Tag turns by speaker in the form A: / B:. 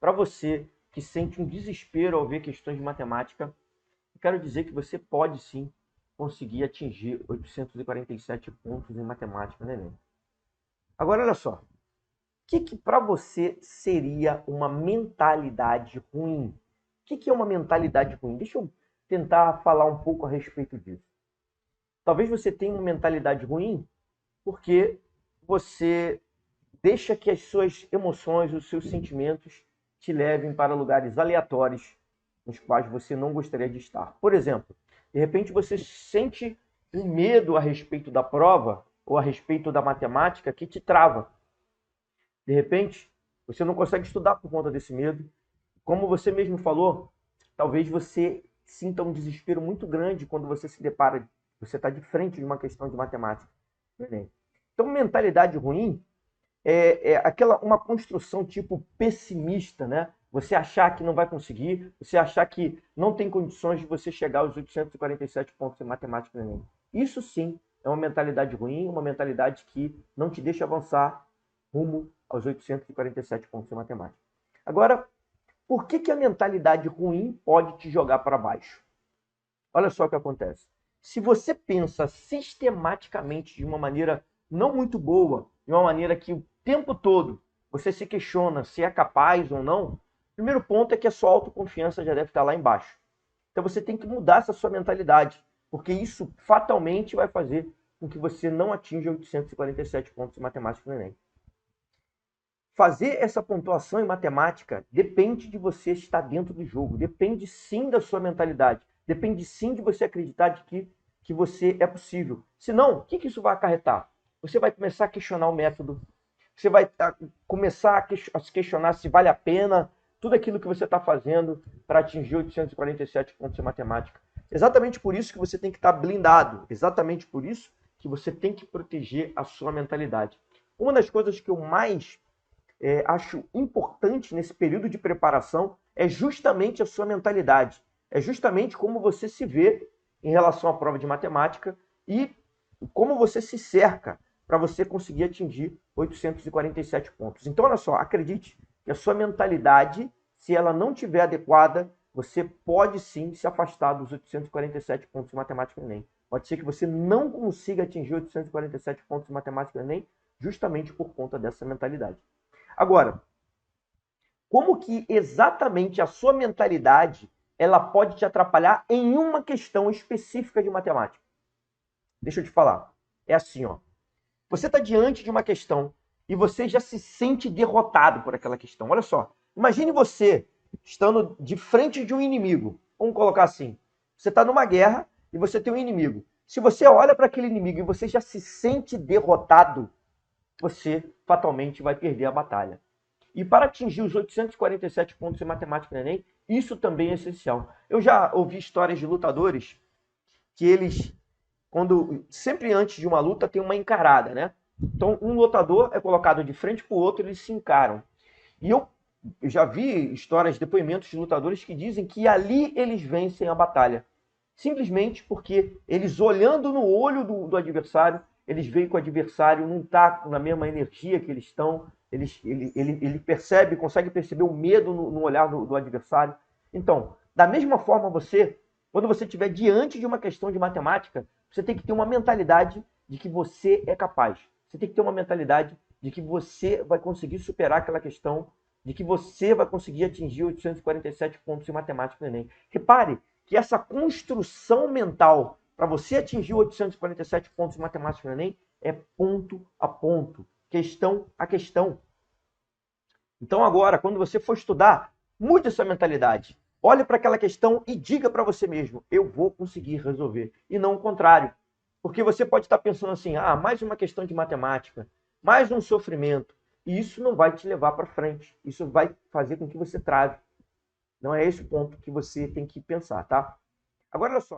A: para você que sente um desespero ao ver questões de matemática, eu quero dizer que você pode sim conseguir atingir 847 pontos em matemática no Enem. Agora, olha só. O que para você seria uma mentalidade ruim? O que é uma mentalidade ruim? Deixa eu tentar falar um pouco a respeito disso. Talvez você tenha uma mentalidade ruim porque você deixa que as suas emoções, os seus sentimentos te levem para lugares aleatórios nos quais você não gostaria de estar. Por exemplo, de repente você sente um medo a respeito da prova ou a respeito da matemática que te trava. De repente, você não consegue estudar por conta desse medo. Como você mesmo falou, talvez você sinta um desespero muito grande quando você se depara, você está de frente de uma questão de matemática. Então, mentalidade ruim é aquela uma construção tipo pessimista, né? Você achar que não vai conseguir, você achar que não tem condições de você chegar aos 847 pontos em matemática no Enem. Isso sim é uma mentalidade ruim, uma mentalidade que não te deixa avançar rumo aos 847 pontos em matemática. Agora, por que a mentalidade ruim pode te jogar para baixo? Olha só o que acontece. Se você pensa sistematicamente de uma maneira não muito boa, de uma maneira que o tempo todo você se questiona se é capaz ou não, o primeiro ponto é que a sua autoconfiança já deve estar lá embaixo. Então você tem que mudar essa sua mentalidade, porque isso fatalmente vai fazer com que você não atinja 847 pontos em matemática no Enem. Fazer essa pontuação em matemática depende de você estar dentro do jogo, depende sim da sua mentalidade, depende sim de você acreditar que você é possível. Senão, o que isso vai acarretar? Você vai começar a questionar o método, você vai começar a se questionar se vale a pena tudo aquilo que você está fazendo para atingir 847 pontos em matemática. Exatamente por isso que você tem que estar blindado, exatamente por isso que você tem que proteger a sua mentalidade. Uma das coisas que eu mais acho importante nesse período de preparação é justamente a sua mentalidade. É justamente como você se vê em relação à prova de matemática e como você se cerca para você conseguir atingir 847 pontos. Então, olha só, acredite que a sua mentalidade, se ela não estiver adequada, você pode sim se afastar dos 847 pontos de matemática no Enem. Pode ser que você não consiga atingir 847 pontos de matemática no Enem justamente por conta dessa mentalidade. Agora, como que exatamente a sua mentalidade ela pode te atrapalhar em uma questão específica de matemática? Deixa eu te falar. É assim, ó. Você está diante de uma questão e você já se sente derrotado por aquela questão. Olha só. Imagine você estando de frente de um inimigo. Vamos colocar assim. Você está numa guerra e você tem um inimigo. Se você olha para aquele inimigo e você já se sente derrotado, você fatalmente vai perder a batalha. E para atingir os 847 pontos em matemática no Enem, isso também é essencial. Eu já ouvi histórias de lutadores que eles, sempre antes de uma luta, tem uma encarada, né? Então, um lutador é colocado de frente para o outro, eles se encaram. E eu já vi histórias, depoimentos de lutadores que dizem que ali eles vencem a batalha. Simplesmente porque eles, olhando no olho do adversário, eles veem que o adversário não está na mesma energia que eles estão, ele percebe, consegue perceber o medo no olhar do adversário. Então, da mesma forma você, quando você estiver diante de uma questão de matemática, você tem que ter uma mentalidade de que você é capaz. Você tem que ter uma mentalidade de que você vai conseguir superar aquela questão, de que você vai conseguir atingir 847 pontos em matemática no Enem. Repare que essa construção mental para você atingir 847 pontos em matemática no Enem é ponto a ponto, questão a questão. Então agora, quando você for estudar, mude essa mentalidade. Olhe para aquela questão e diga para você mesmo, eu vou conseguir resolver. E não o contrário. Porque você pode estar pensando assim, mais uma questão de matemática, mais um sofrimento. E isso não vai te levar para frente. Isso vai fazer com que você trave. Não é esse o ponto que você tem que pensar, tá? Agora, olha só.